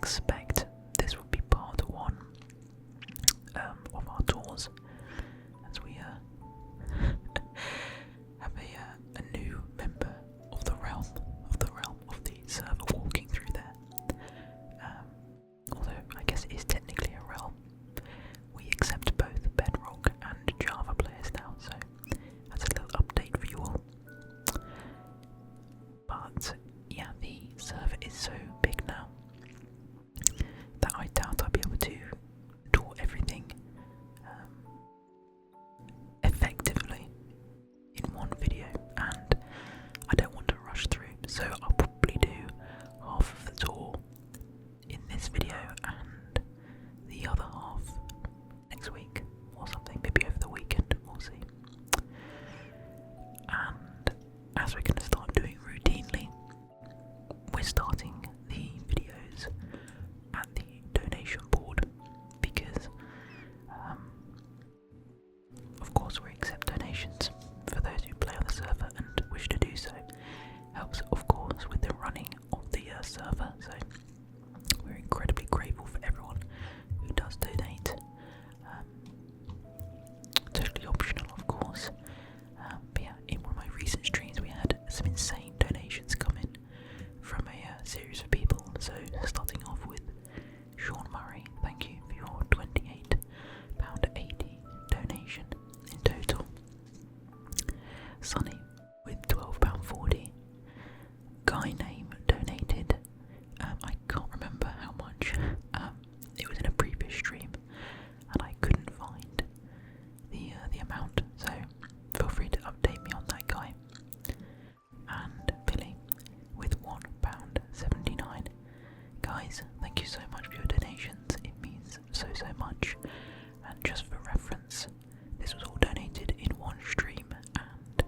expect this would be part one of our tours, as we have a new member of the realm of the server walking through there. Although I guess it is technically a realm. We accept both Bedrock and Java players now, so that's a little update for you all. But yeah, the server is so big now that I doubt I'll be able to tour everything effectively in one video, and I don't want to rush through, so I'll probably do half of the tour in this video and the other half next week or something, maybe over the weekend, we'll see. And as we're going to start doing routinely, we're starting the videos at the donation board because of course we accept donations for those who play on the server and wish to do so. Helps of course with the running of the server, so we're incredibly grateful for everyone who does donate. Totally optional of course, but yeah, in one of my recent streams we had some insane donations come in from a series of people. So starting off with Shaun Murray, thank you for your £28.80 donation in total. Sunny with £12.40. Guy name donated, I can't remember how much, it was in a previous stream and I couldn't find the amount, so feel free to update me on that guy. And Billy with £1.79. Guys, thank you so much for your donations, it means so much. And just for reference, this was all donated in one stream and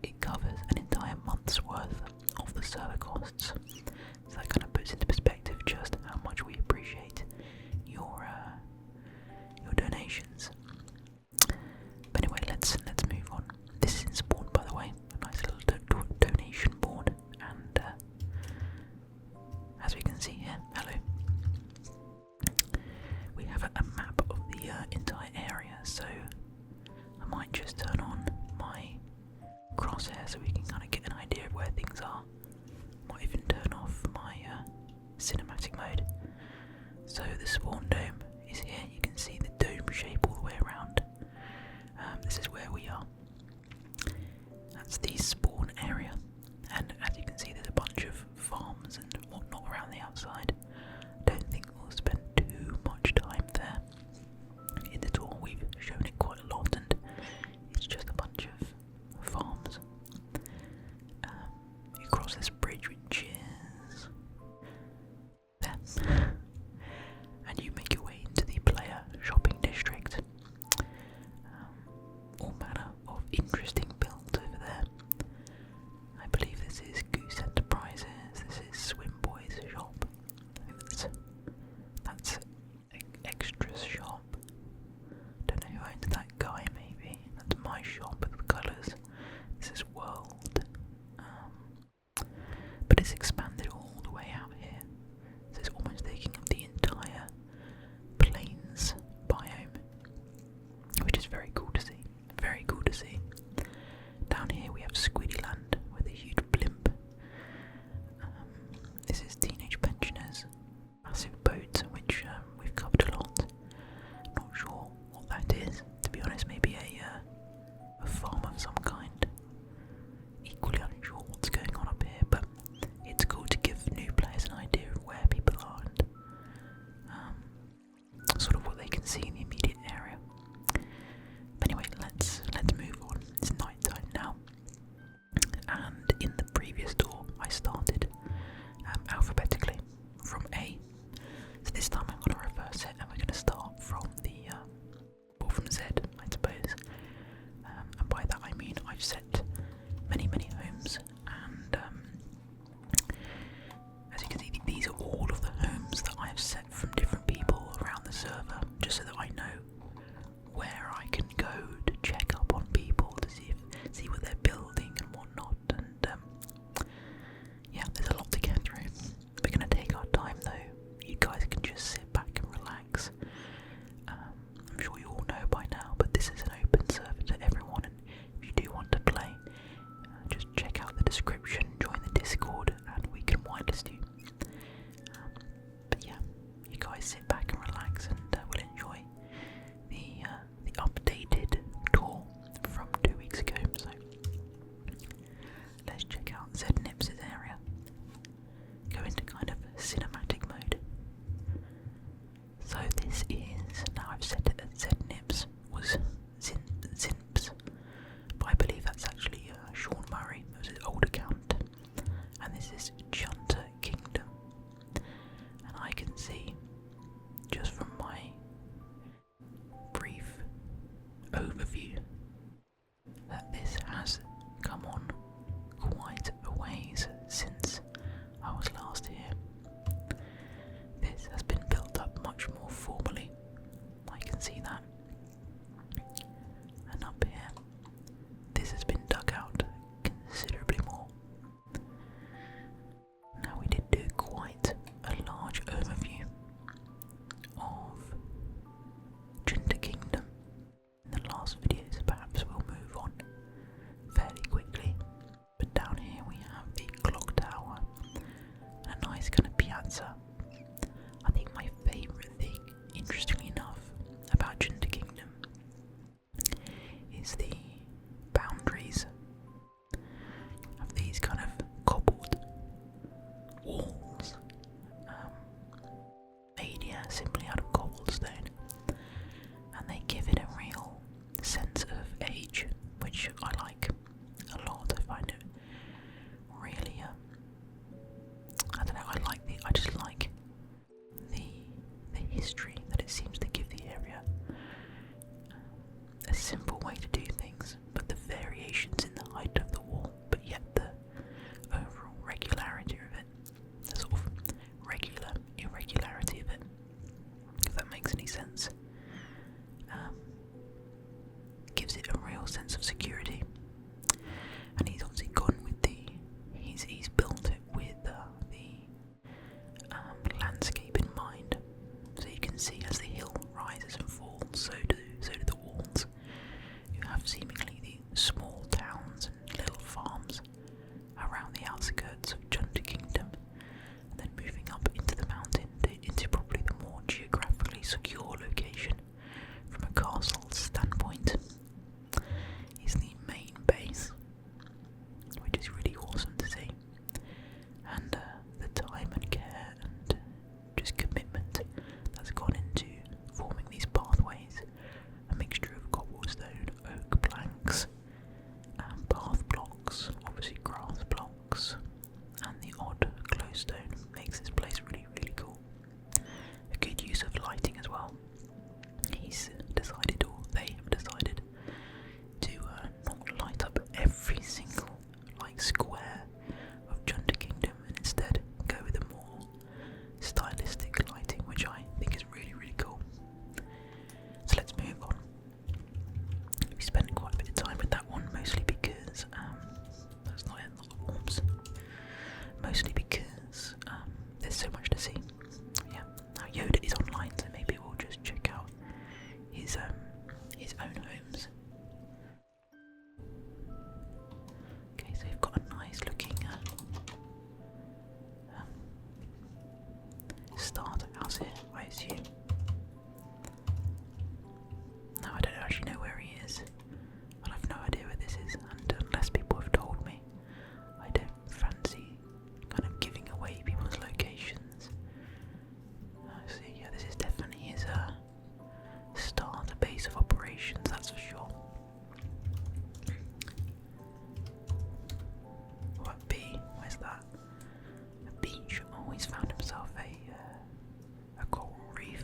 it covers an entire month's worth of the server costs, so that kind of puts into perspective just how much we appreciate your donations. But anyway, let's move on. This is in Spawn, by the way, a nice little donation board, and as we can see here, hello, we have a map of the entire area, so I might just turn on my crosshair so we can kind of get an idea of where things are. Might even turn off my cinematic mode. So the spawn dome is here, you can see the dome shape all the way around. This is where we are. That's the spawn area, and as you can see there's a bunch of farms and whatnot around the outside. Don't think we'll spend too much time there. In the tour we've shown it quite a lot, and it's just a bunch of farms. You cross this bridge which is there, and you make your way into the player shopping district. All manner of interesting builds over there. sit back and relax, and we'll enjoy the updated tour from 2 weeks ago. So let's check out ZNIP's area. Go into kind of cinematic mode. So this is, now I've set it as ZNIP's, was Zinps, but I believe that's actually Shaun Murray, it was his old account, and this is Junta Kingdom. And I can see, just from my brief overview, that this has come on quite a ways since I was last here. This has been built up much more formally, I can see that. And up here, this has been dug out considerably more. Now we did do quite a large overview of Junta Kingdom in the last video, so perhaps we'll move on fairly quickly. But down here we have the clock tower and a nice kind of piazza. I think my favourite thing, interestingly enough, about Junta Kingdom is the boundaries of these kind of cobbled walls, made simply out of cobblestone, and they give it a real sense of age, which I like a lot. I find it really, I don't know, I just like the history that it seems to give the area. A simple way to do things, but the variations in the height of the wall, but yet the overall regularity of it, the sort of regular irregularity of it, if that makes any sense, gives it a real sense of security. And he's obviously gone with he's built it with the landscape in mind. So you can see as the hill rises and falls, so do the walls. You have seemingly the small towns and little farms around the outskirts of Junta Kingdom, and then moving up into the mountain, into probably the more geographically secure location from a castle standpoint is the main base, which is really awesome to see. And the time and care and just commitment that's gone into forming these pathways, a mixture of cobblestone, oak planks, and path blocks, obviously grass blocks, and the odd glowstone makes this place really, really cool. A good use of lighting as well. He's decided, or they have decided, to not light up every single square of Junta Kingdom, and instead go with a more stylistic lighting, which I think is really, really cool. So let's move on. We spent quite a bit of time with that one, mostly because that's not the warms. Mostly because there's so much to see. Yeah. Now Yoda is online, so maybe we'll just check out his own homes. Okay, so we've got a nice looking starter house here, I assume. Now I don't actually know where he is. Well, I've no idea where this is, and unless people have told me, I don't fancy kind of giving away people's locations. So yeah, this is definitely his starter base of operations, that's for sure. What B? Where's that? A beach. Oh, he's found himself a coral reef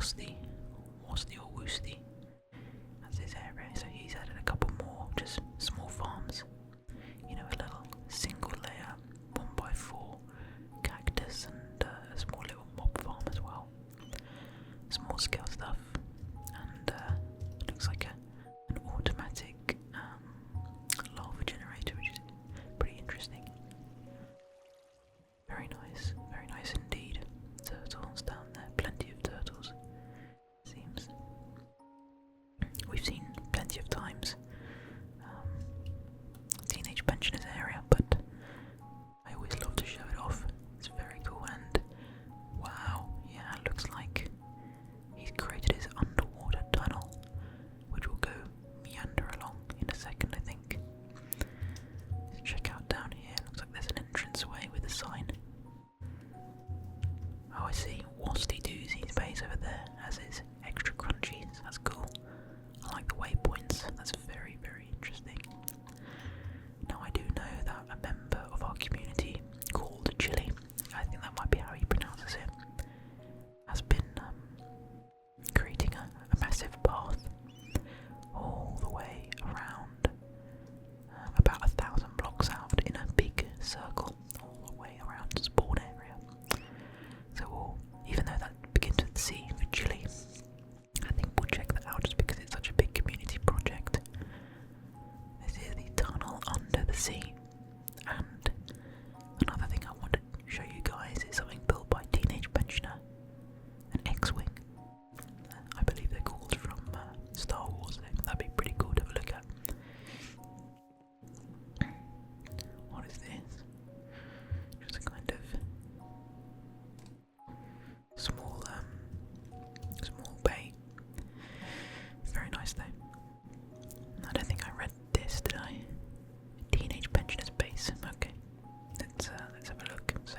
Wasty or Woosty. That's his area. So he's added a couple more, just small farms. You know, a little single layer 1x4 cactus and a small little mob farm as well. Small scale stuff, and looks like an automatic lava generator, which is pretty interesting. Very nice indeed. Turtles down there, plenty of turtles. Seems we've seen plenty of times teenage pensioners area, but I always love to show it off. It's very cool, and wow, yeah, it looks like he's created his underwater tunnel, which will go meander along in a second, I think. Let's check out down here. Looks like there's an entranceway with a sign. Oh, I see. Wasty Doozy's base over there has his extra crunchies. That's cool. I like the waypoints. That's very, very interesting. Now, I do know that a member of our community called Chili, I think that might be how he pronounces it, has been creating a massive path all the way around, about 1,000 blocks out in a big circle, all the way around the spawn area. So even though that begins with C for Chile, I think we'll check that out just because it's such a big community project. This is the tunnel under the sea. And another thing I want to show you guys is something built by Teenage Pensioner, an X-Wing. I believe they're called from Star Wars. That'd be pretty cool to have a look at. What is this? Just a kind of small bay. Very nice though. I don't think I read this, did I? Teenage Pensioner's base. Okay, let's have a look. So,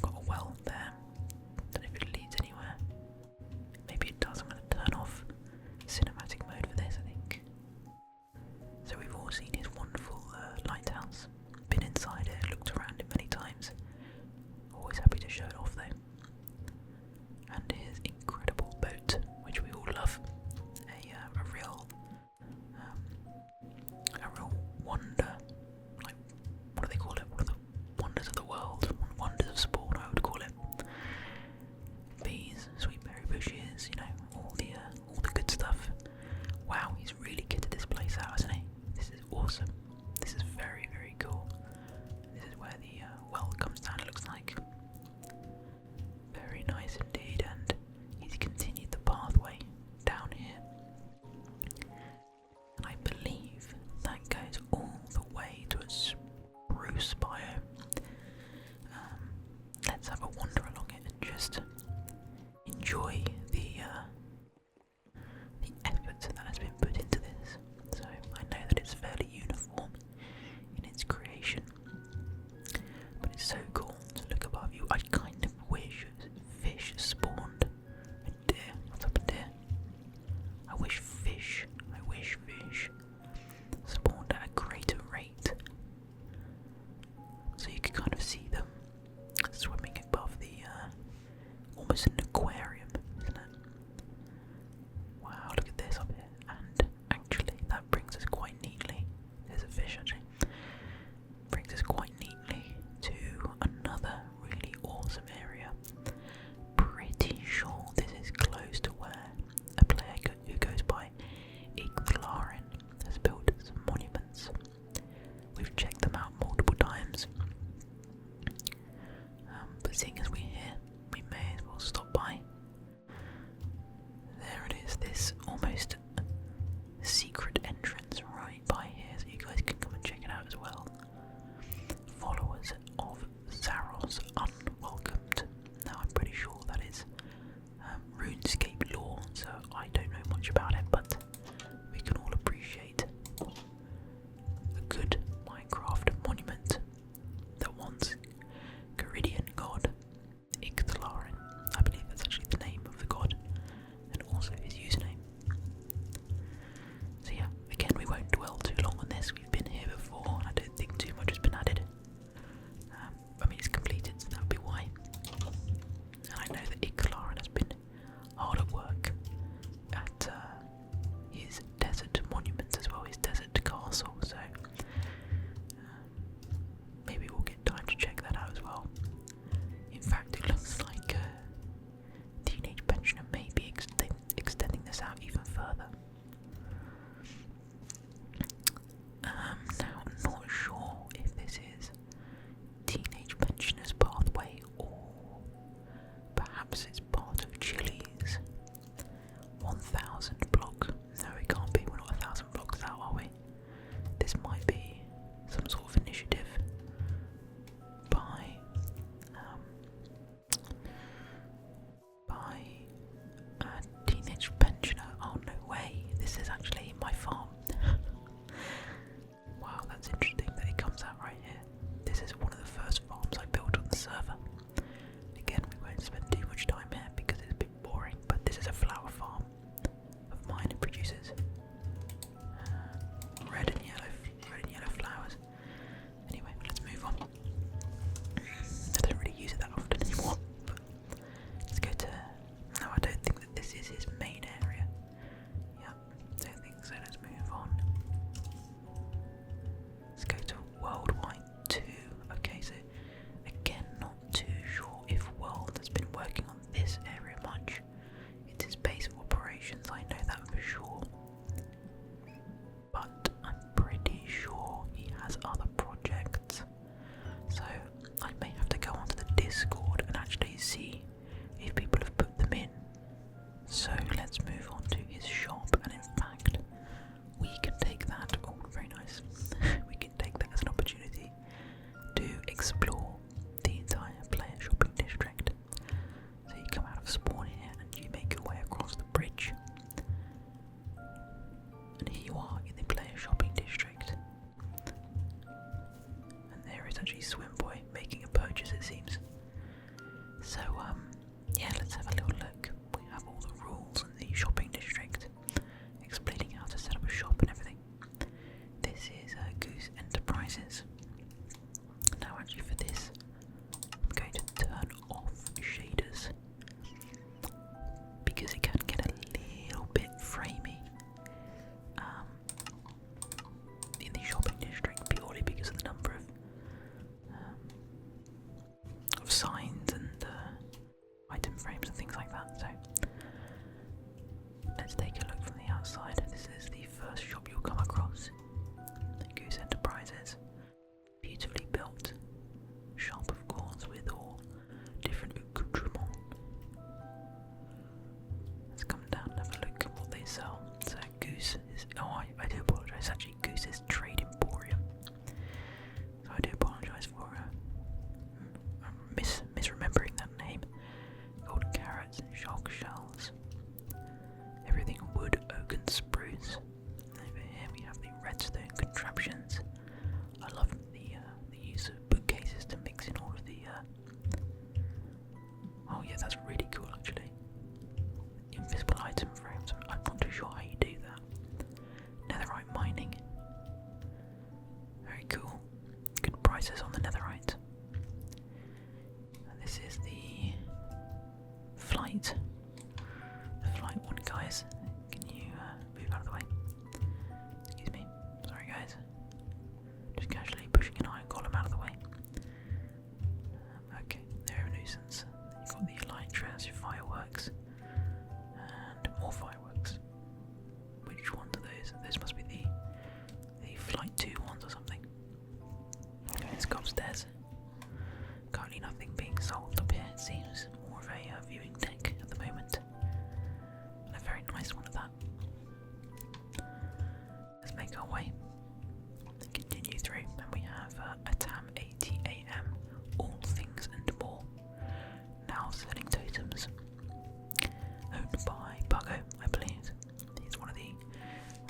got a well there. Don't know if it leads anywhere. Maybe it does. I'm going to turn off cinematic mode for this, I think. So we've all seen his wonderful lighthouse. Been inside it, looked around it many times. Always happy to show it off though. And his incredible boat, which we all love. A real wonder. Like, what do they call it? One of the wonders of the world. Wonders of spawn, I would call it. Bees, sweet berry bushes, you know, all the good stuff. Wow, he's really kitted this place out, hasn't he? This is awesome. This is very, very cool. This is where the well comes down, it looks like. Very nice indeed, and he's continued the pathway down here. And I believe that goes all the way to a spruce biome. Let's have a wander along it and just enjoy the effort that has been put into this. So I know that it's fairly uniform in its creation, but it's so cool to look above you. I kind of wish fish spawned. A deer. What's up, a deer? I wish fish spawned at a greater rate, so you could kind of see them swimming above the almost an aquarium Perhaps it's part of Chili's 1,000 block. No, it can't be. We're not 1,000 blocks out, are we? This might be some sort of initiative by a teenage pensioner. Oh no way! This is actually my farm. Wow, that's interesting that it comes out right here. This is one of the first farms I built on the server. Again, we won't spend too much time here because it's a bit boring, but this is a flower farm of mine. It produces red and yellow flowers. Anyway, let's move on. I don't really use it that often anymore. But let's go to... No, I don't think that this is his main area. Yeah, don't think so. Let's move on. Let's go to Worldwide 2. Okay, so again, not too sure if World has been working on this area much. It's his base of operations, I know that for sure. But I'm pretty sure he has other projects. So I may have to go onto the Discord and actually see if people have put them in. So let's move on to his shop, and in fact, we can take that. Oh, very nice. We can take that as an opportunity to explore the entire player shopping district. So you come out of spawn here and you make your way across the bridge. And here you are in the player shopping district. And there is actually Swim Boy making a purchase, it seems. So, yeah, let's have a little look. We have all the rules in the shopping district, explaining how to set up a shop and everything. This is Goose Enterprises. Now, actually, for this, I'm going to turn off shaders because it can get a little bit framey in the shopping district, purely because of the number of signs and item frames and things like that. So let's take a look from the outside. This is the first shop you'll come across. Goose Enterprises. Beautifully built shop, of course, with all different accoutrements. Let's come down and have a look at what they sell. So Goose is... Oh, I do apologise. Actually, Goose's Trade Emporium. So I do apologise for misremembering that name. Golden carrots, shark shells, everything wood, oak and spruce. And over here we have the redstone contraptions. I love the use of bookcases to mix in all of the... Oh yeah, that's really cool actually. Invisible item frames. I'm not too sure how you do that. Netherite mining. Very cool. Good prices on the netherite. And this is the flight. The flight one, guys. Can you move out of the way? Excuse me. Sorry, guys. Just casually pushing an iron column out of the way. Okay, they're a nuisance. You've got the elytras, your fireworks, and more fireworks. Which ones are those? Those must be the Flight 2 ones or something. Okay, let's go upstairs. Currently nothing being sold up here, it seems. More of a viewing deck at the moment. And a very nice one at that. Let's make our way and continue through. And we have a TAM 80 AM, all things and more. Now selling totems. Owned by Buggo, I believe. He's one of the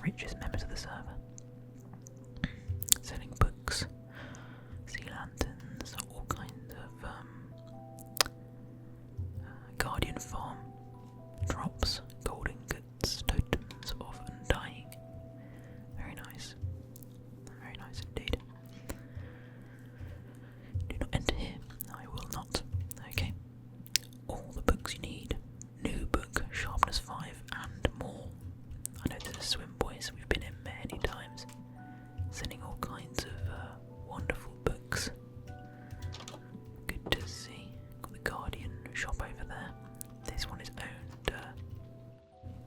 richest members of the server. Selling books, sea lanterns, all kinds of Guardian Farm drops, gold ingots, totems of undying. Very nice. Very nice indeed. Do not enter here. I will not. Okay. All the books you need. New book, sharpness 5 and more. I know this is Swim Boys, we've been in many times. Sending all kinds of wonderful books. Good to see. Got the Guardian shop over there. This one is owned.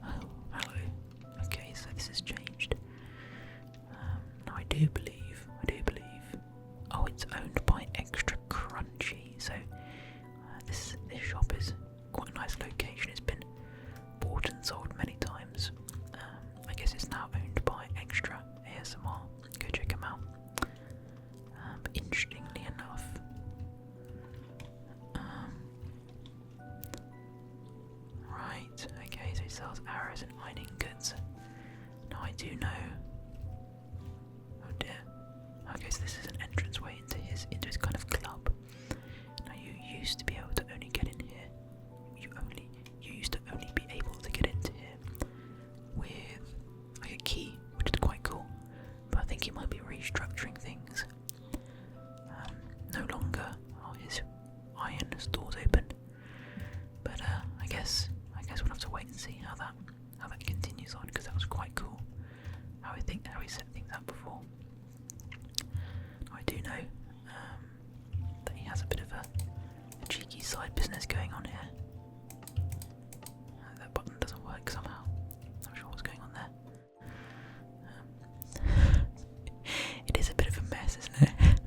Oh, hello. Okay, so this has changed. Now I do believe. Oh, it's owned by Extra Crunchy. So this shop is quite a sells arrows and mining goods. Now I do know. Oh dear. Okay, so this is an entranceway into his kind of club. Now you used to be able to only get in here. You used to only be able to get into here with like a key, which is quite cool. But I think he might be restructuring things. No longer are his iron stores open. But I guess we'll have to wait and see how that continues on, because that was quite cool. How he set things up before. I do know that he has a bit of a cheeky side business going on here. That button doesn't work somehow. Not sure what's going on there. It is a bit of a mess, isn't it?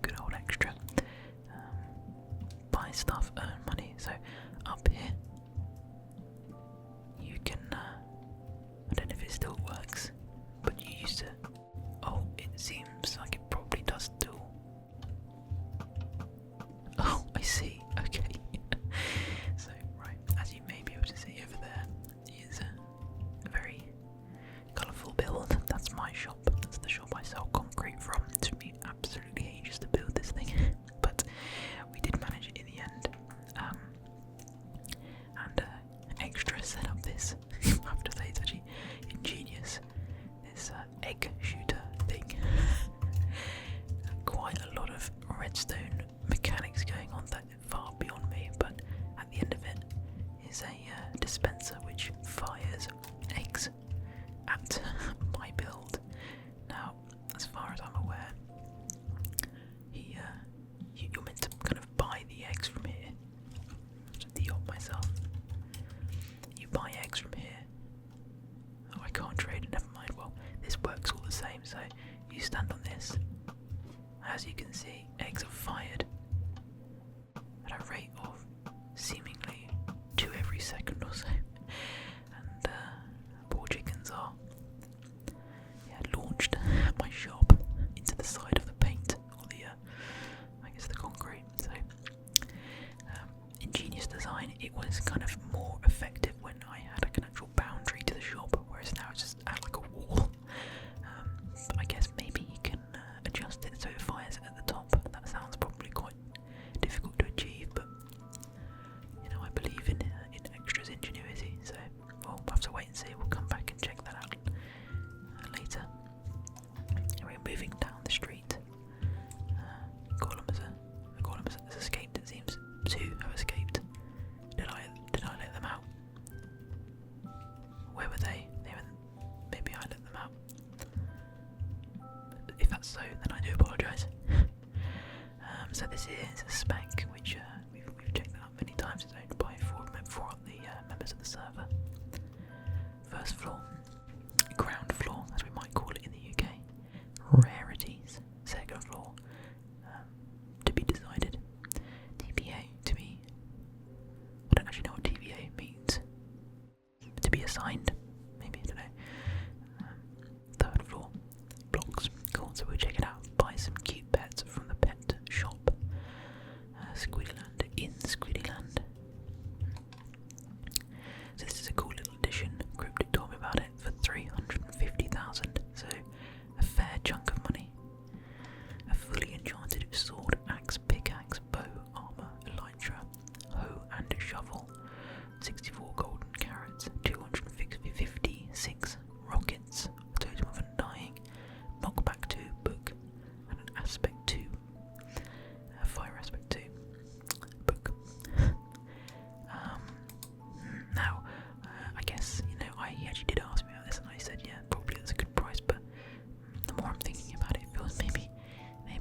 Good old extra. Buy stuff, earn money. So up here, you can. I don't know if it still works, but you used to. Oh, it seems like it probably does still. Oh, I see. Okay. So right, as you may be able to see over there, is a very colourful build. That's my shop. That's the shop I sell concrete from. It took me absolutely ages to build this thing, but we did manage it in the end. And extra set up this. I have to say it's actually ingenious. This egg shooter thing. Quite a lot of redstone mechanics going on that far beyond me, but at the end of it is a dispenser which fires eggs at my build. Now, as far as I'm aware, you're meant to kind of buy the eggs from here. Just de-op myself. You buy eggs from here. Oh, I can't trade, never mind. Well, this works all the same, so you stand on this. As you can see, eggs are fired at a rate of seemingly 2 every second or so. And poor chickens are launched at my shop into the side of the paint, or the concrete. So ingenious design. It was kind of more effective when I had like an actual boundary to the shop, whereas now it's just like a wall. But I guess maybe you can adjust it so it fires at the top. That sounds probably quite difficult to achieve, but I believe in extra's ingenuity. So we'll have to wait and see. We'll come back and check that out later. And we're moving down the street. Golem has escaped. It seems 2 have escaped. Did I let them out? Where were they? Maybe I let them out. If that's so, then I do apologise. So this is a spec which we've checked out many times. It's owned by 4 of the members of the server. First floor, ground floor, as we might call it in the UK. Rarities. Second floor, to be decided. TBA to be. I don't actually know what TBA means. To be assigned, maybe, I don't know. Third floor, blocks. Cool, so we'll check it out. Buy some cute pets from the pet shop. Squiddyland in Squiddyland. So this is a cool little addition. Cryptic told me about it for 350,000. So a fair chunk of money. A fully enchanted sword, axe, pickaxe, bow, armor, elytra, hoe and shovel. 64 golden carrots, 256 rockets, a totem of undying, knockback 2 book, and an aspect 2, fire aspect 2 book. Now, I guess, he actually did ask me about this, and I said, yeah, probably that's a good price, but the more I'm thinking about it, it feels maybe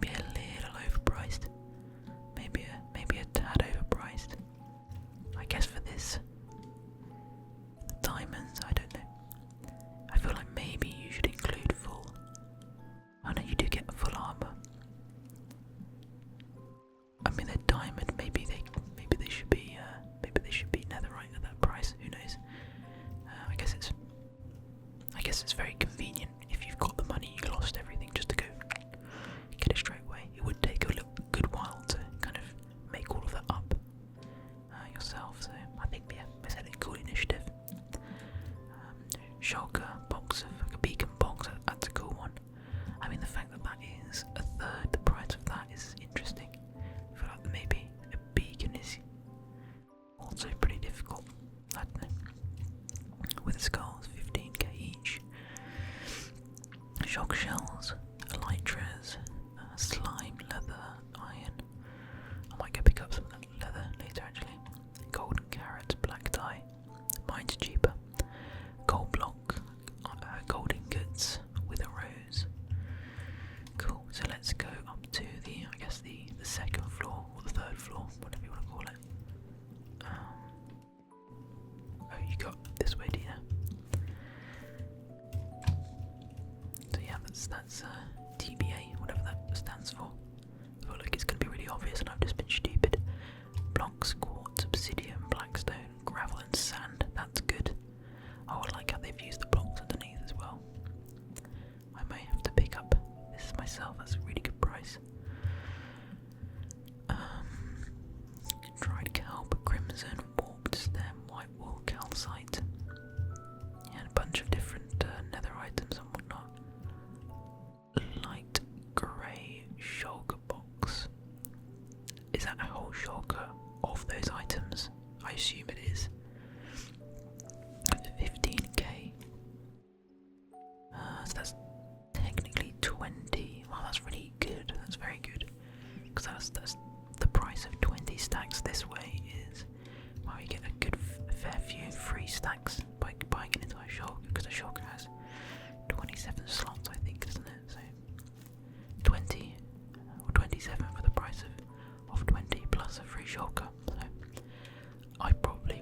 a little overpriced, maybe a tad overpriced. I guess for this, diamonds, I don't know. I feel like maybe you should include full. Oh no, you do get full armor. I mean, they're diamond. Maybe they should be netherite at that price. Who knows? I guess it's very convenient if you've got the money. You lost everything just to go get it straight away. It would take a good while to kind of make all of that up yourself. So I think it's a cool initiative. shulker box, like a beacon box. That's a cool one. I mean, the fact that that is a third the price of that is interesting. I feel like maybe a beacon is also pretty difficult. I don't know. With skulls, 15k each. Shock shells, elytras, slime, leather, iron. I might go pick up some leather later actually. Golden carrots, black dye. Mine's cheaper. Gold block, gold ingots with a rose. Cool, so let's go up to the, I guess the second floor, or the third floor, whatever you want to call it. Oh, you got this way, Dina. So yeah, that's TBA, whatever that stands for. I feel like it's going to be really obvious and I've just been stupid. Blocks, quartz, obsidian, blackstone, gravel and sand, that's good. Oh, I like how they've used the blocks underneath as well. I may have to pick up this myself, that's a really good price. Dried kelp, crimson, warped stem, white wool, calcite. Yeah, and a bunch of different nether items and whatnot. Light grey shulker box. Is that a whole shulker of those items? I assume it is. 15k. So that's technically 20. Wow, that's really good. That's very good. Because that's the price of 20 stacks this way is. Well, you get a good fair few free stacks by buying an entire shulker. Because a shulker has 27 slots, I think, doesn't it? So 20 or 27 for the price of 20 plus a free shulker. So I probably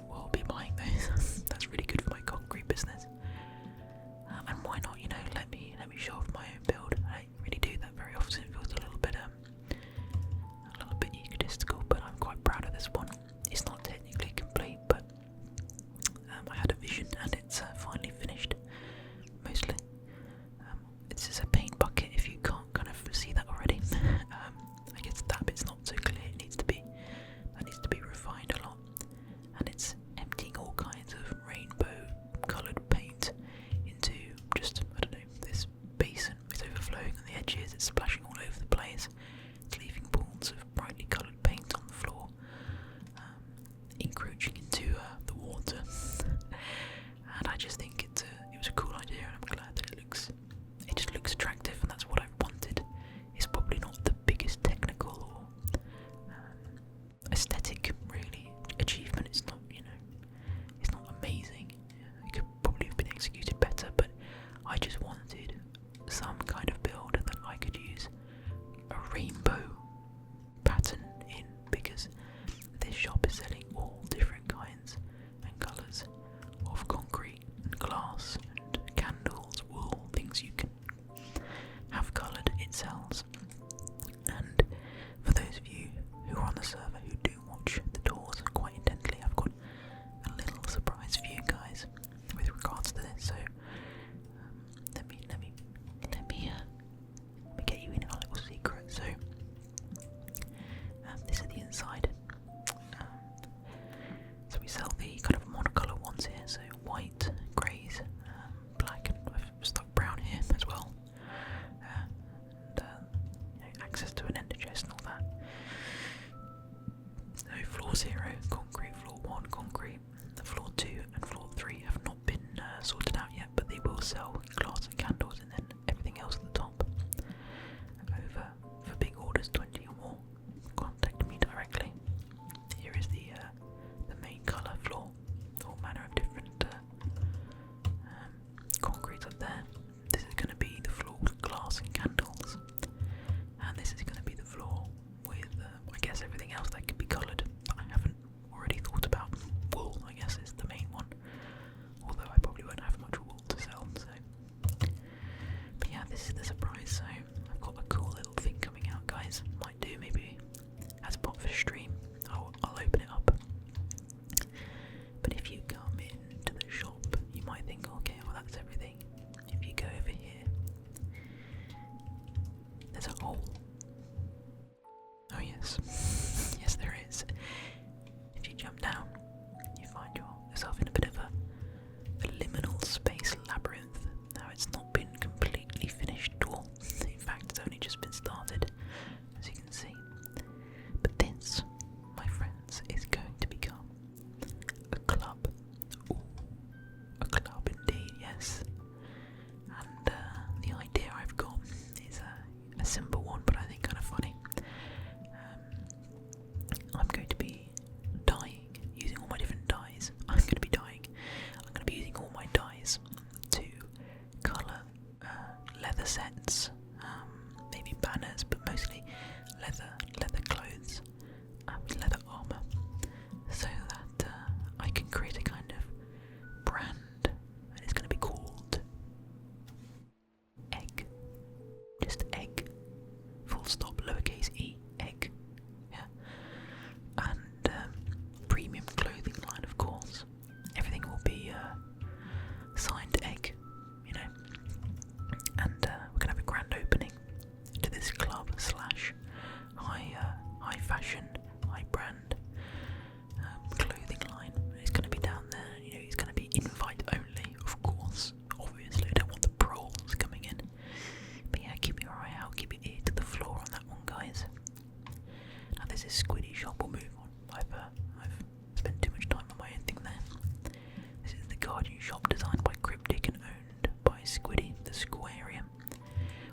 Guardian Shop designed by Cryptic and owned by Squiddy, the Squarium.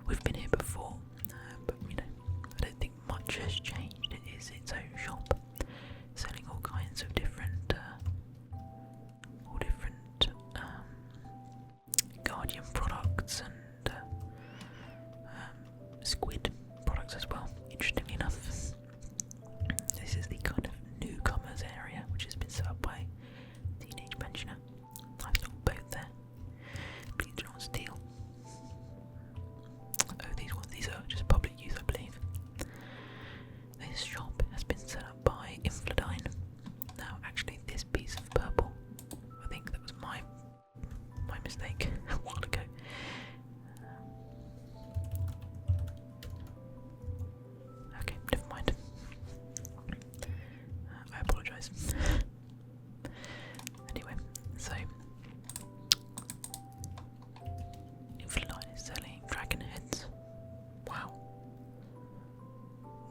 We've been here before, but you know, I don't think much has changed. It is its own shop, selling all kinds of different Guardian products and Squid products as well. Interestingly enough, this is the kind of newcomers area which has been set up by Teenage Pensioner. I've sold both there. Please do not steal. Oh, these are just public use, I believe. This shop has been set up by Infladine. Now, actually, this piece of purple, I think that was my mistake a while ago. Okay, never mind. I apologise. Anyway, so Infladine is selling dragon heads. Wow.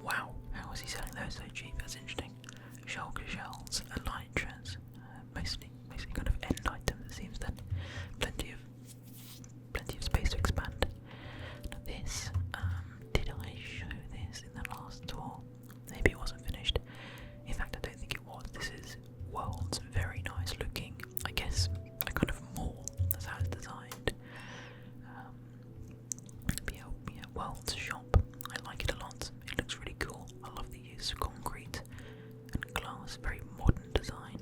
Wow, how is he selling those so cheap? That's interesting. Shulker shells, elytras, mostly kind of end items, it seems then. Plenty of space to expand. Now this, did I show this in the last tour? Maybe it wasn't finished. In fact, I don't think it was. This is World's very nice looking, I guess, a kind of mall. That's how it's designed. Yeah, World's shop. I like it a lot. It looks really cool. I love the use of concrete and glass. Very modern design.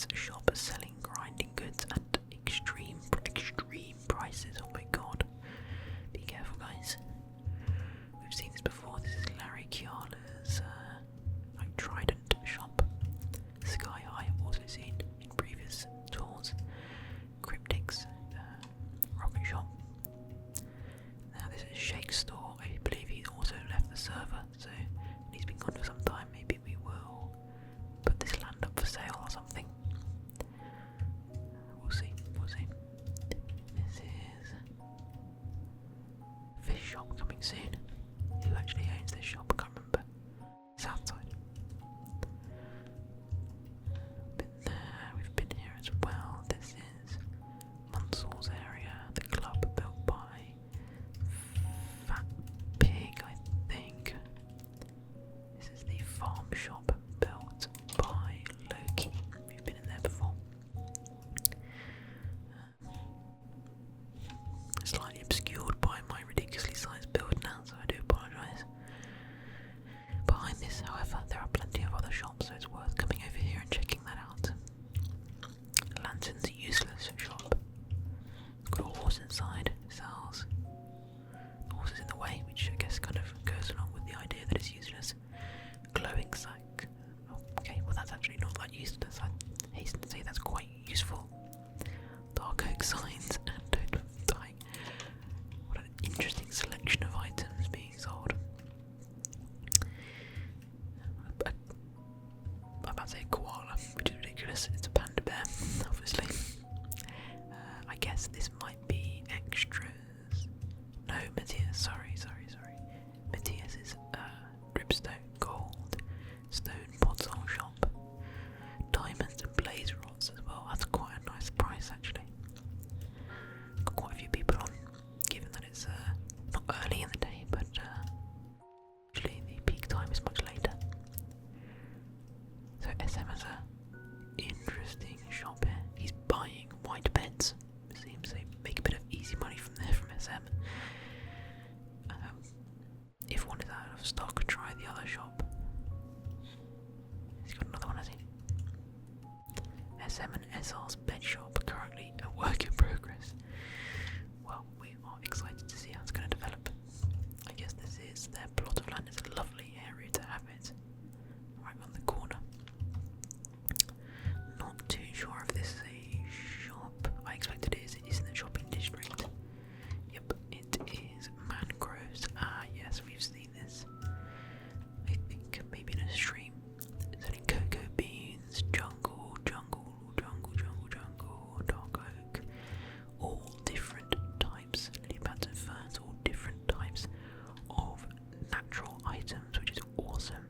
It's a shop selling grinding goods at extreme prices. Oh my god. Be careful, guys. We've seen this before. This is Larry Kiala's Trident shop. Sky High, I've also seen in previous tours. Cryptics, Rocket Shop. Now this is Shake Store. I believe he also left the server, so he's been gone for some time. Maybe we will put this land up for sale or something. We'll see, we'll see. This is Fish Shop coming soon. Who actually owns this shop? I can't remember. Southside. Been there, we've been here as well. This is Munsel's area, the club built by Fat Pig, I think. This is the farm shop built by Loki. We've been in there before. Slightly obscured by my ridiculously sized build now, so I do apologise. Behind this, however, there are plenty of other shops, so it's worth coming over here and checking that out. Lantern's Useless Shop. It's got a horse inside, sells. The horse is in the way, which I guess kind of goes along with the idea that it's useless. Glowing sack. Okay, well that's actually not that useless. I hasten to say that's quite useful. Dark oak signs and totem dying. What an interesting selection of items being sold. I'm about to say koala, which is ridiculous. It's a panda bear, obviously. I guess this might be extras. No, Matthias, sorry. Matthias is dripstone, gold, stone podzol shop, diamonds and blaze rods as well. That's quite a nice price actually. Got quite a few people on, given that it's not early in the day, but actually the peak time is much later. So SM has a interesting shop here. He's buying white beds. Seems they make a bit of easy money from there from SM. If one is out of stock, try the other shop. He's got another one, has he? SM and SR's bed shop, currently a work in progress. Well, we are excited to see how it's going to develop. I guess this is their plot of land. It's a lovely area to have it. Right on the corner. Not too sure if this is a shop. I expect it is. It is in the shopping district. Yep, it is Mangroves. Ah, yes, we've seen this. I think maybe in a stream. Selling cocoa beans, jungle, dark oak. All different types. Lily pads and ferns, all different types of natural items, which is awesome.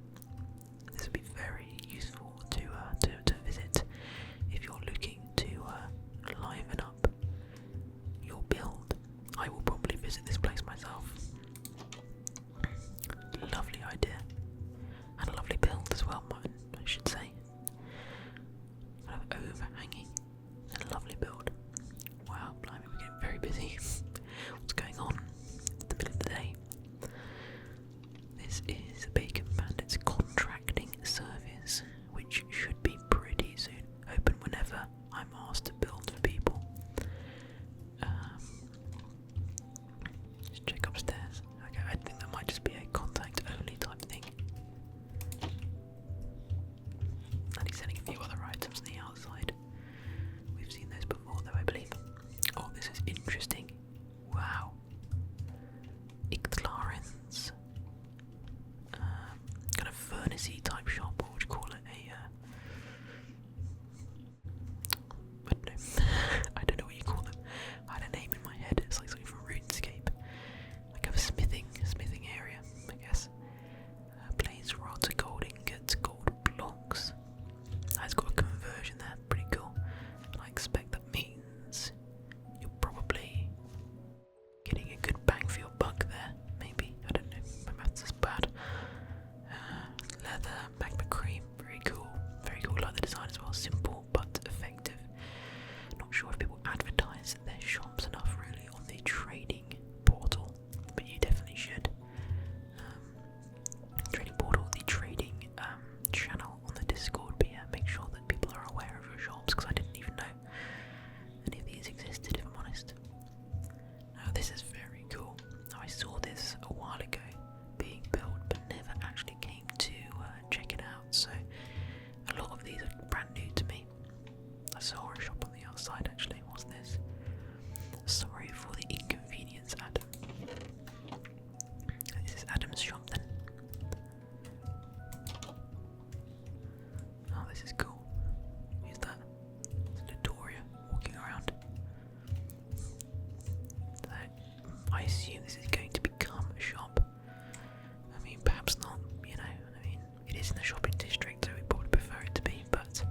This would be very useful to visit if you're looking to liven up your build. I will probably visit this place myself. Lovely idea. And a lovely build as well, I should say. Kind of overhanging. And a lovely build. Wow, blimey, we're getting very busy. What's going on? It's the middle of the day. This is Bacon Bandit's contracting service, which should be pretty soon. Open whenever I'm asked to build for people. Just check upstairs. Okay, I think that might just be a contact only type thing. And he's selling a few other items on the outside. We've seen those before. shops because I didn't even know any of these existed, if I'm honest. Now this is very cool. Now I saw this a while ago being built, but never actually came to check it out. So a lot of these are brand new to me. I saw a shop on the outside actually. What's this? Sorry for the inconvenience, Adam. This is Adam's shop then. Oh, this is cool. Who's that? It's Victoria walking around. So, I assume this is going to become a shop. I mean, perhaps not, you know. I mean, it is in the shopping district, so we probably prefer it to be, but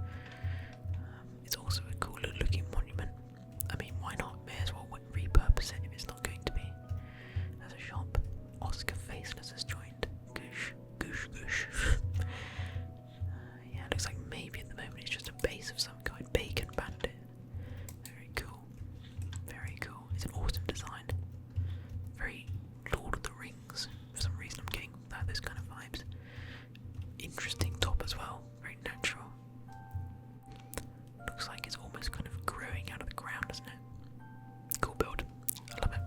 it's also a cool looking monument. I mean, why not? May as well repurpose it if it's not going to be as a shop. Oscar Faceless has joined. Goosh, goosh, goosh. Yeah, it looks like maybe at the moment it's just a base of some kind. Bacon Bandit. Very cool. Very cool. It's an awesome design. Very Lord of the Rings. For some reason I'm getting those kind of vibes. Interesting top as well. Very natural. Looks like it's almost kind of growing out of the ground, doesn't it? Cool build. I love it.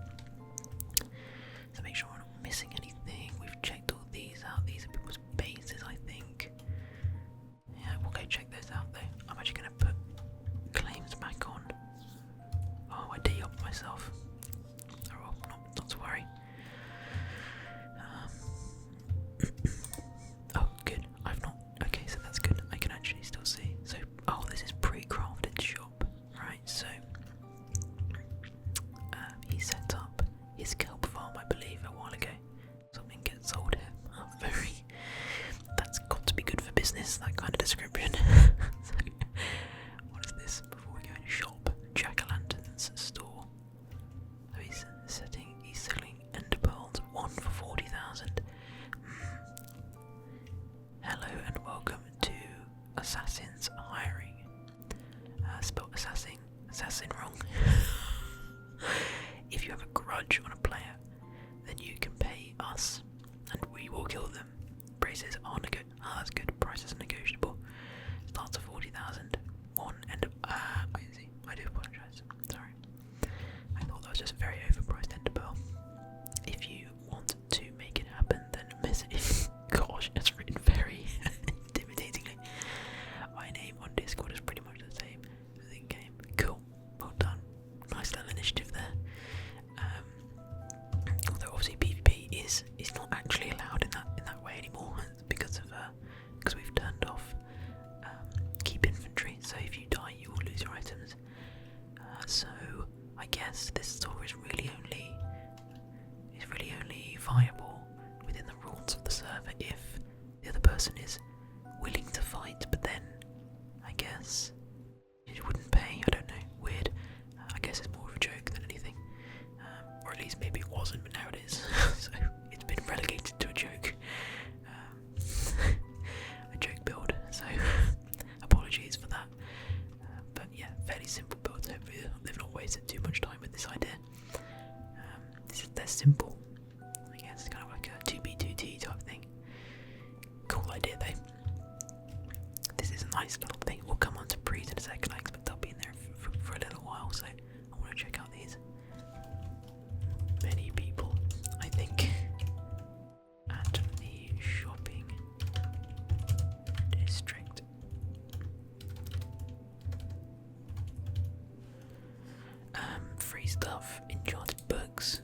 So make sure we're not missing anything. We've checked all these out. These are people's bases, I think. Yeah, we'll go check those out though. I'm actually going to put claims back on. Oh, I de-upped myself. Oh, well, not to worry. Oh, good. I've not. Okay, so that's good. I can actually still see. So, oh, this is pre-crafted shop, right? So, he set up his kelp farm, I believe, a while ago. Something gets sold here. Oh, very. That's got to be good for business. That kind of description. So, what is this? Before we go in shop, Jack-o'-lanterns store. So he's selling ender pearls, 1 for 40,000. Hello and welcome to Assassin's Hiring. Spelled assassin wrong. If you have a grudge on a player, then you can pay us and we will kill them. Prices are that's good. Prices are negotiable. Starts at 40,000. I see. I do apologise. Sorry. I thought that was just a very overpriced ender pearl. If you want to make it happen, then message. Gosh, it's written very intimidatingly. My name on Discord is pretty much the same as in game. Cool. Well done. Nice little initiative there. Although obviously PvP is not actually allowed in that way anymore because we've turned off keep inventory. So if you die, you will lose your items. So I guess this store is really only viable within the rules of the server if the other person is willing to fight. But then I guess it wouldn't pay. I don't know. Weird. I guess it's more of a joke than anything. Or at least maybe it wasn't, but now it is. So it's been relegated to a joke. A joke build. So apologies for that. But yeah, fairly simple build. Hopefully they've not wasted too much time with this idea. They're simple. I guess it's kind of like a 2B2T type thing. Cool idea though. This is a nice little thing. We'll come on to Breeze in a second. I expect they'll be in there for a little while, so I want to check out these. Many people, I think, at the shopping district. Free stuff, enchanted books.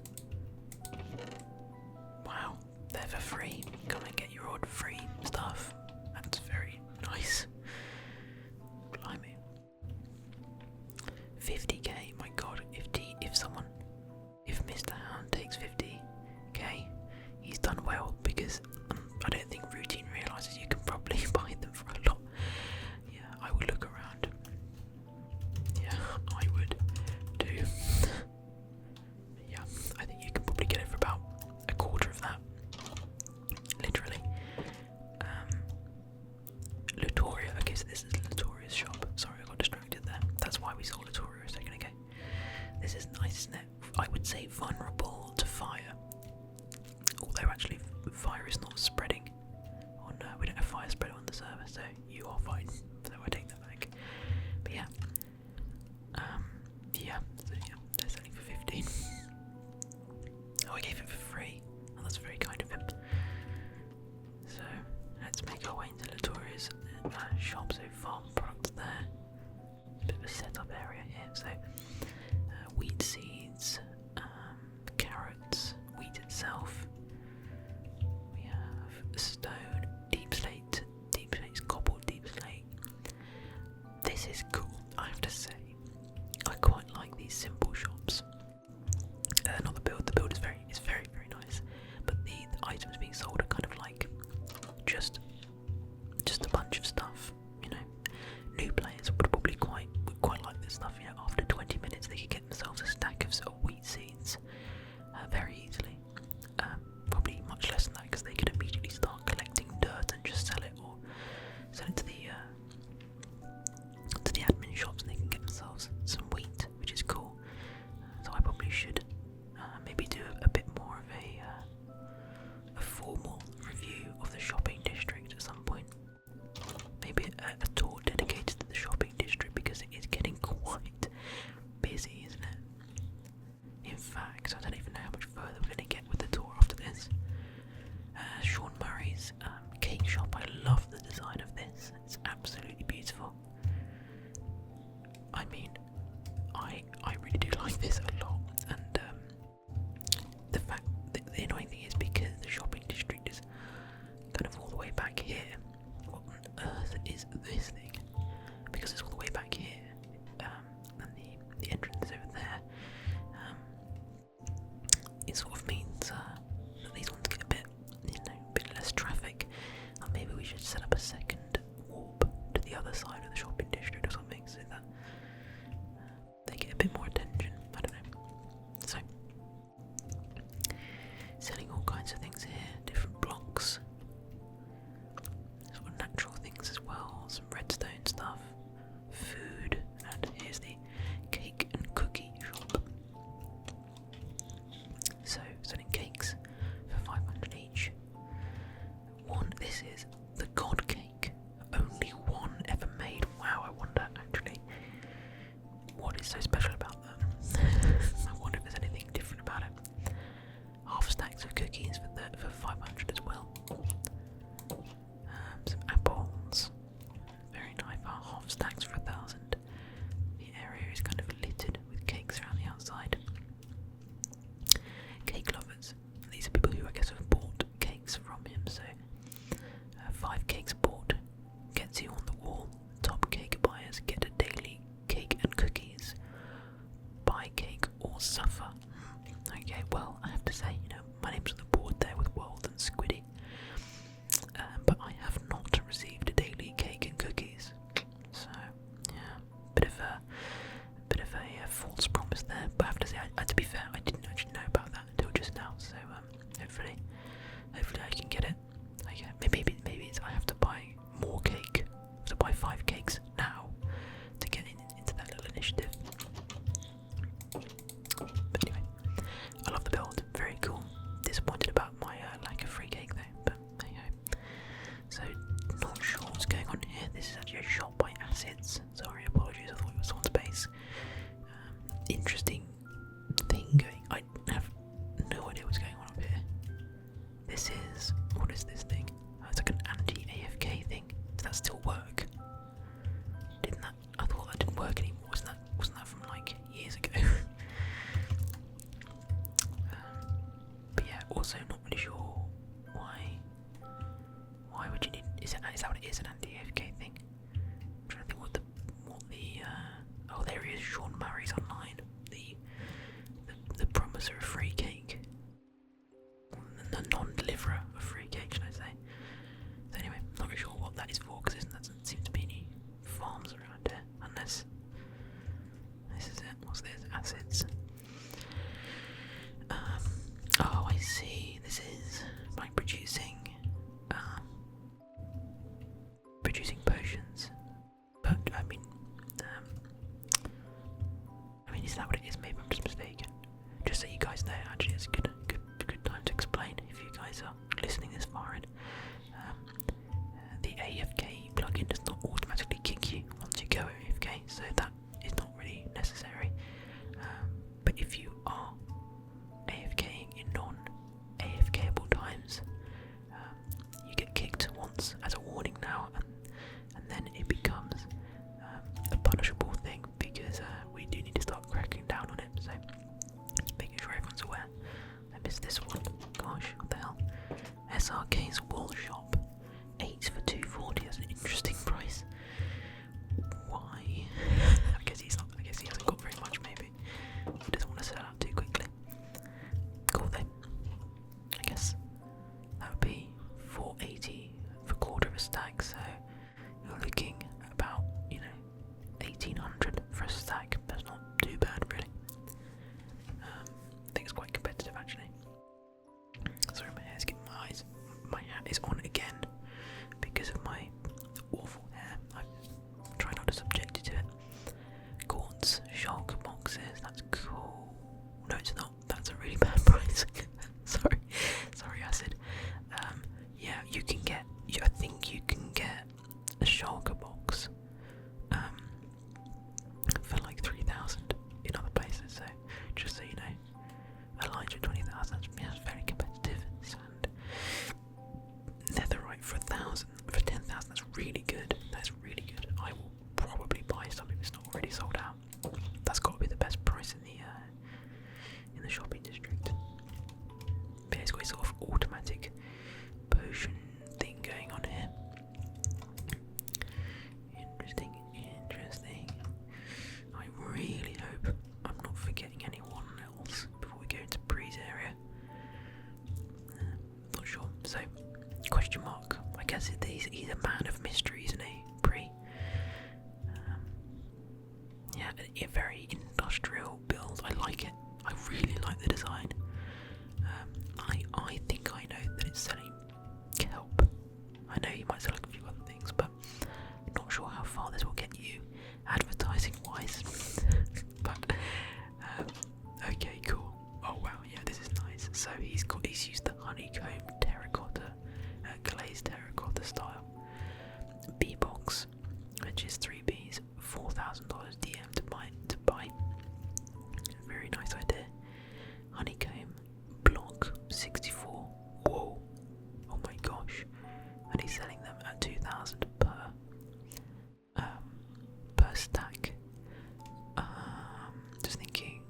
Wow, they're for free. Come and get your odd free stuff. That's very nice. Blimey. 50k, my god, if Mr. Hound takes 50k, he's done well because I don't think Routine realises you can probably buy them for a lot. Yeah, I would look around. Yeah, I would do. Yeah, I think you can probably get it for about a quarter of that. Literally. Lutoria. Okay, so this is Lutoria's shop. Sorry, I got distracted there. That's why we saw Lutoria a second ago. This is nice, isn't it? I would say vulnerable to fire. Although actually fire is not spreading on we don't have fire spread on the server, so you are fine. So I take that back. But yeah, setup area here. So wheat seeds, carrots, wheat itself. We have stone, deep slate, cobbled deep slate. This is cool, I have to say. I quite like these simple shops. Not the build. The build is very nice, but the items being sold are kind of like just a bunch of stuff. You know, new players would probably quite like this stuff. You know, after 20 minutes they could get themselves a stack of wheat seeds very easily. Probably much less than that because they could immediately start collecting dirt and just sell it, or sell it to the admin shops, and they can get themselves some wheat, which is cool. So I probably should maybe do a bit more of a formal review of the shopping district at some point. Maybe a tour dedicated to the shopping district, because it is getting quite busy, isn't it? In fact, I don't even know how much further we're going to get with the tour after this. Shaun Murray's cake shop. I love the design of this. It's absolutely beautiful. I mean, I really do like this a lot, and the fact that the annoying thing is, because the shopping district is kind of all the way back here, what on earth is this thing? Because it's all the way back here, and the entrance is over there. It sort of means that these ones get a bit less traffic. And maybe we should set up a second warp to the other side of the shopping district or something, so that they get a bit more attention. I don't know. So, selling all kinds of things here, different blocks, sort of natural things as well, some redstone stuff, food, and here's the cake and cookie shop. So, selling cakes for 500 each. This is the God cake. Only one ever made. Wow, I wonder actually what is so special about them. I wonder if there's anything different about it. Half stacks of cookies for 500 as well. Some apples. Very nice. Half stacks for 1,000. The area is kind of littered with cakes around the outside. Cake lovers. These are people who I guess have bought cakes from him, so 5 cakes bought gets you on the wall. Top cake buyers get a daily cake and cookies. Buy cake or suffer. Okay, well, I have to say, you know, my name's on the board there with World and Squiddy, but I have not received a daily cake and cookies. So, yeah, bit of a false promise there. But I have to say, to be fair, I didn't actually know about that until just now. So, hopefully I can get it. Okay, maybe it's I have to buy more cake. I have to buy 5 cakes now to get into that little initiative. But anyway, I love the build. Very cool. Disappointed about my lack of free cake though. But there you go. So not sure what's going on here. This is actually a shop by Assets. Sorry, apologies. I thought it was someone's base. Interesting thing going. I have no idea what's going on up here. What is this thing? Oh, it's like an anti-AFK thing. Does that still work? I thought that didn't work anymore. Wasn't that from like years ago? But yeah, also not really sure why would you need? Is that what it is, an anti-AFK thing? I'm trying to think what the oh, there he is. Shaun Murray's online. The promiser of free cake. The non-deliverer of free cake, should I say. So anyway, not really sure what that is for, because there doesn't seem to be any farms around here, unless this is it. What's this? Assets. Oh, I see. This is by producing potions. But I mean, is that what it is? Maybe I'm just mistaken. Just so you guys know, actually, it's a good time to explain if you guys are listening this far in. The AFK plugin does not automatically kick you once you go AFK, so that is not really necessary. But if you are AFKing in non-AFKable times, you get kicked once as a warning now, and then it becomes a punishable thing, because Quartz shulker boxes. That's cool. No, it's not. That's a really bad price. sorry, acid. Yeah, you can get. I think you can get a shulker box for like 3,000 in other places. So just so you know, Elijah 20,000. That's very competitive. And netherite for 1,000, for 10,000. That's really good. That's really good. I will probably buy something that's not already sold out. That's got to be the best price in the shopping district. But it's got a sort of automatic potion thing going on here. Interesting. I really hope I'm not forgetting anyone else before we go into Bree's area. Not sure. So, question mark. I guess he's a man of mystery, isn't he, Bree? Yeah, a very industrial build. I like it. I really like the design. I think I know that it's selling kelp. I know you might sell a few other things, but I'm not sure how far this will get you advertising wise. But okay, cool. Oh wow, yeah, this is nice. So he's used the honeycomb terracotta, glazed terracotta style bee box, which is 3 bees, $4,000 DM to buy. Very nice idea. Honeycomb block 64. Whoa. Oh my gosh. And he's selling them at 2,000 per stack. Just thinking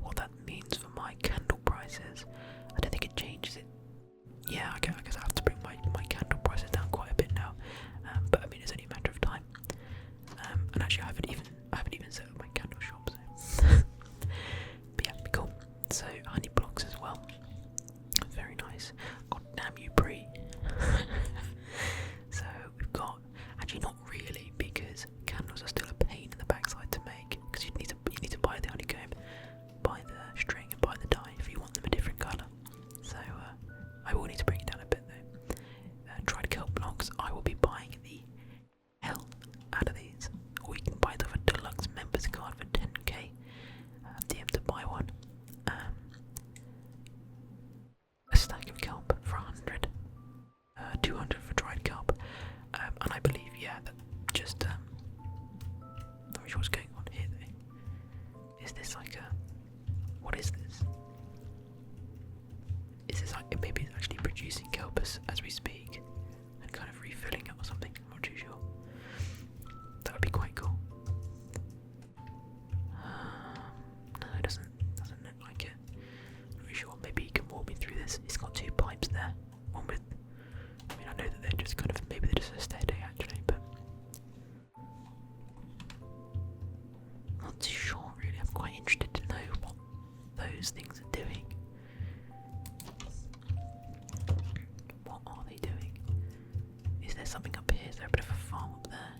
what that means for my candle prices. I don't think it changes it. Yeah, I guess I have to bring my candle prices down quite a bit now. But I mean, it's only a matter of time. And actually, I haven't even set up my candle shop. So. But yeah, cool. So honey blocks as well. Very nice. God damn you, Bree. So we've got, actually not really, because candles are still a pain in the backside to make, because you need to buy the honeycomb, buy the string, and buy the dye if you want them a different colour. So I will need to bring it down a bit though. Dried kelp blocks. I will be buying the hell out of these, or you can buy them for deluxe members card for 10k. DM to buy one. A stack of kelp for 100, 200 for dried kelp, and I believe, yeah, that just not sure what's going on here though. Is this like what is this? Is this like, maybe it's actually producing kelp as we speak and kind of refilling it or something? I'm not too sure. That would be quite cool. No, it doesn't look like it. Not really sure. Maybe you can walk me through this. It's got 2 pipes there. One with, I mean, I know that they're just kind of, maybe they're just a steady actually, but not too sure really. I'm quite interested to know what those things are doing. What are they doing? Is there something up here? Is there a bit of a farm up there?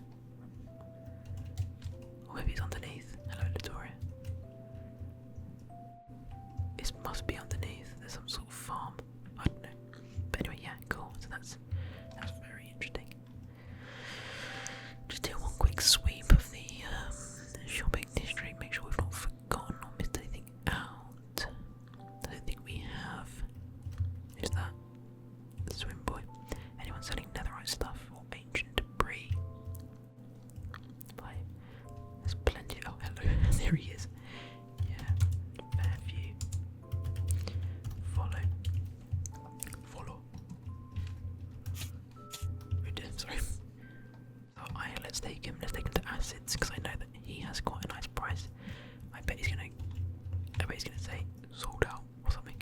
Or maybe it's underneath. Hello, Latoria. It must be underneath. There's some sort of farm. I don't know. But anyway, yeah, cool. So that's very interesting. Just do one quick sweep of the shopping district. Make sure we've not forgotten or missed anything out. I don't think we have. Is that the swim boy? Anyone selling netherite stuff or ancient debris? There's plenty. Oh, hello. There he is. Yeah. Fair view. Follow. Oh dear, sorry. So let's take him to acids, because I know that he has quite a nice price. I bet he's gonna say sold out or something.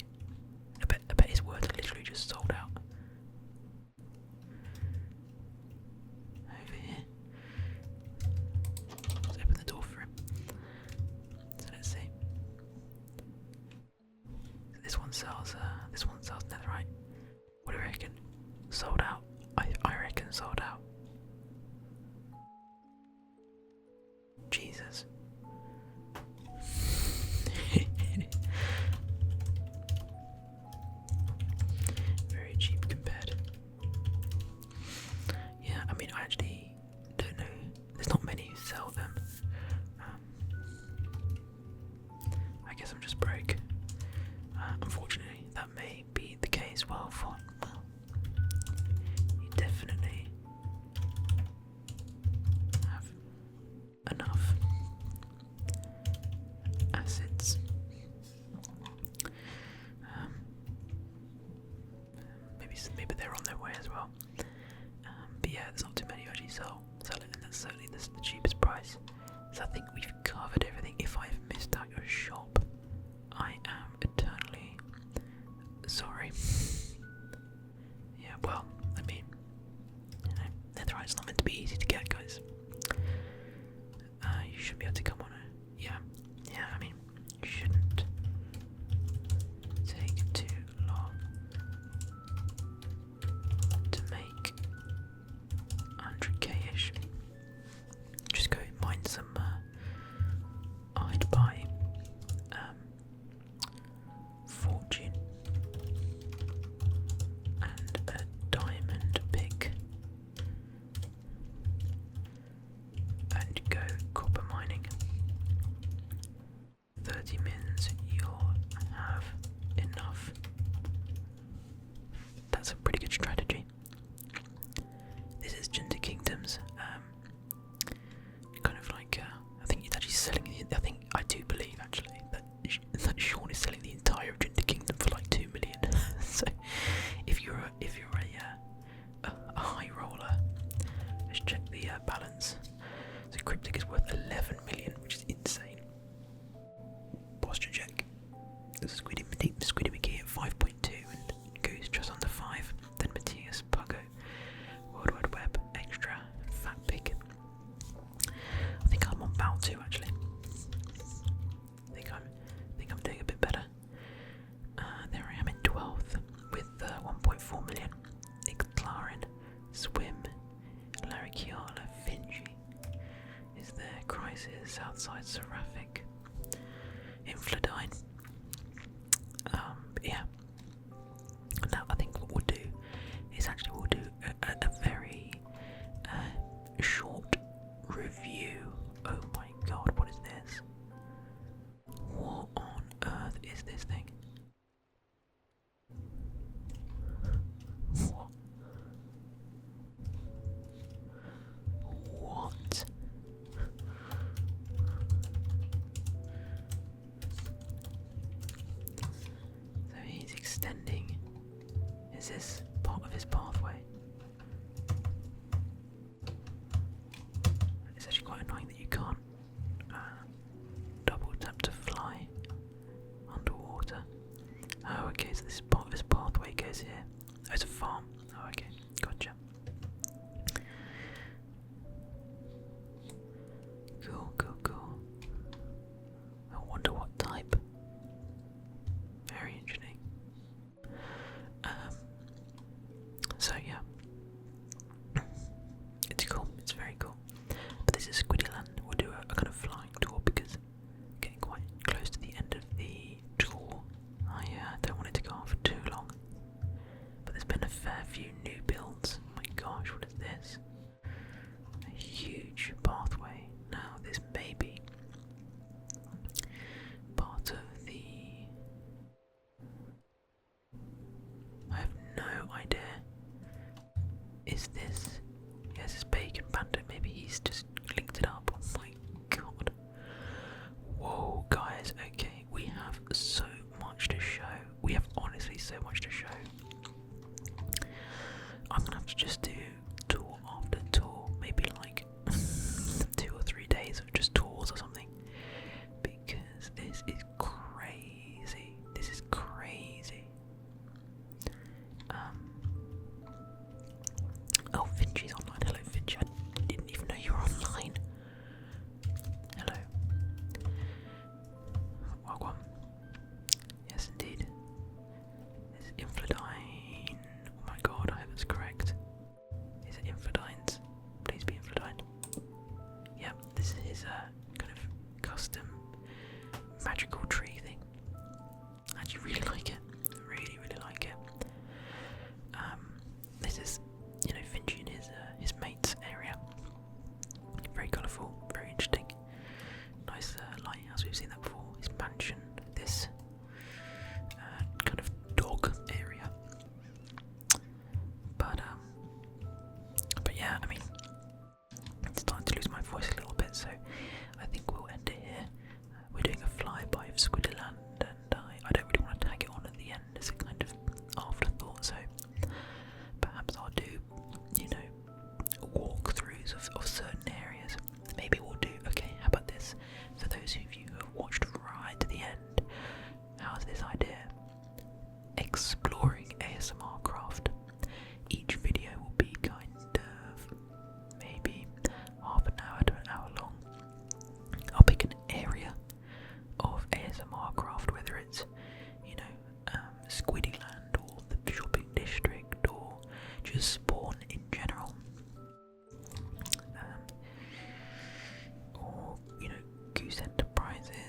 I bet his words are literally just sold out. Over here. Let's open the door for him. So let's see. So this one sells netherite. What do you reckon? Sold out. I reckon sold out. Jesus. Very cheap compared. Yeah, I mean, I actually don't know. There's not many who sell them. guess I'm just broke. Unfortunately, that may be the case. Well, fine. Well, you definitely have enough assets. Maybe they're on their way as well. But yeah, there's not too many who actually sell it, and that's certainly the cheapest price. So I think we've covered everything. If I've missed out your shop, I am eternally sorry. Yeah, well, I mean, you know, netherite's not meant to be easy to get, guys. You should be able to come on it. Yeah, I mean, you shouldn't take too long to make 100k-ish. Just go mine some. I'd buy fortune and a diamond pick and go copper mining. 30 mins, you'll have enough. That's a pretty good strategy. This is Ginger Kingdoms. Kind of like, I think he's actually selling. I do believe actually that Shaun is selling the entire of Ginger Kingdom for like 2 million. So if you're a high roller, let's check the balance. So Cryptic is worth 11 million, which is insane. Posture check. Squiddy McGee at 5.2 and Goose just under 5. Then Matthias, Puggo, World Wide Web, Extra, and Fat Pig. I think I'm on bout 2 actually. I think I'm doing a bit better. There I am in 12th with 1.4 million. Ixtlarin, Swim, Larikiala, Finji is there. Crisis outside Seraphic, Infladine. Yeah. Now I think what we'll do is actually we'll do a very short review. Oh my god, what is this? What on earth is this thing? What? So he's extending. Is this part of his pathway? It's actually quite annoying that you can't double tap to fly underwater. Oh, okay, so this is part of his pathway goes here. Oh, it's a farm. Oh, okay, gotcha. Cool. I wonder what type. Very interesting.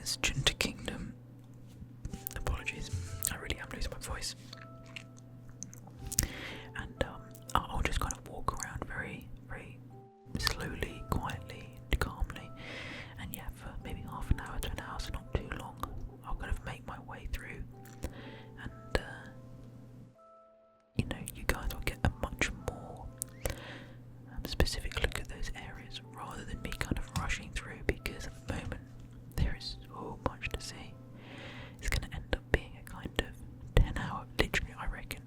question to Kingdom. Apologies, I really am losing my voice. And I'll just kind of walk around very, very slowly, quietly, calmly. And yeah, for maybe half an hour to an hour, so not too long, I'll kind of make my way through. And you guys will get a much more specific look at those areas rather than me kind of rushing through, because at the moment there is so much to see. It's going to end up being a kind of 10-hour, literally I reckon,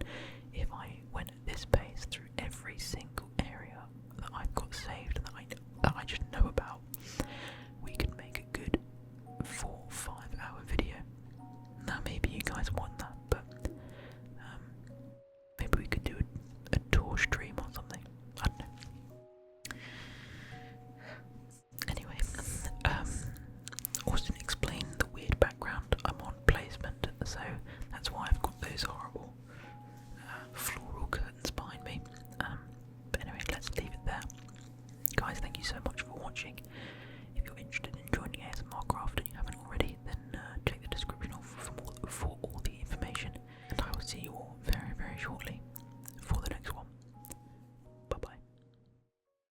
if I went at this pace through every single area that I've got saved and that I just know about, we could make a good 4 or 5 hour video. Now maybe you guys want that, but maybe we could do a tour stream or something. I don't know. Anyway, Austin explained the weird background I'm on placement, so that's why I've got those horrible floral curtains behind me. But anyway, let's leave it there. Guys, thank you so much for watching. If you're interested in joining ASMRcraft and you haven't already, then check the description for all the information, and I will see you all very, very shortly.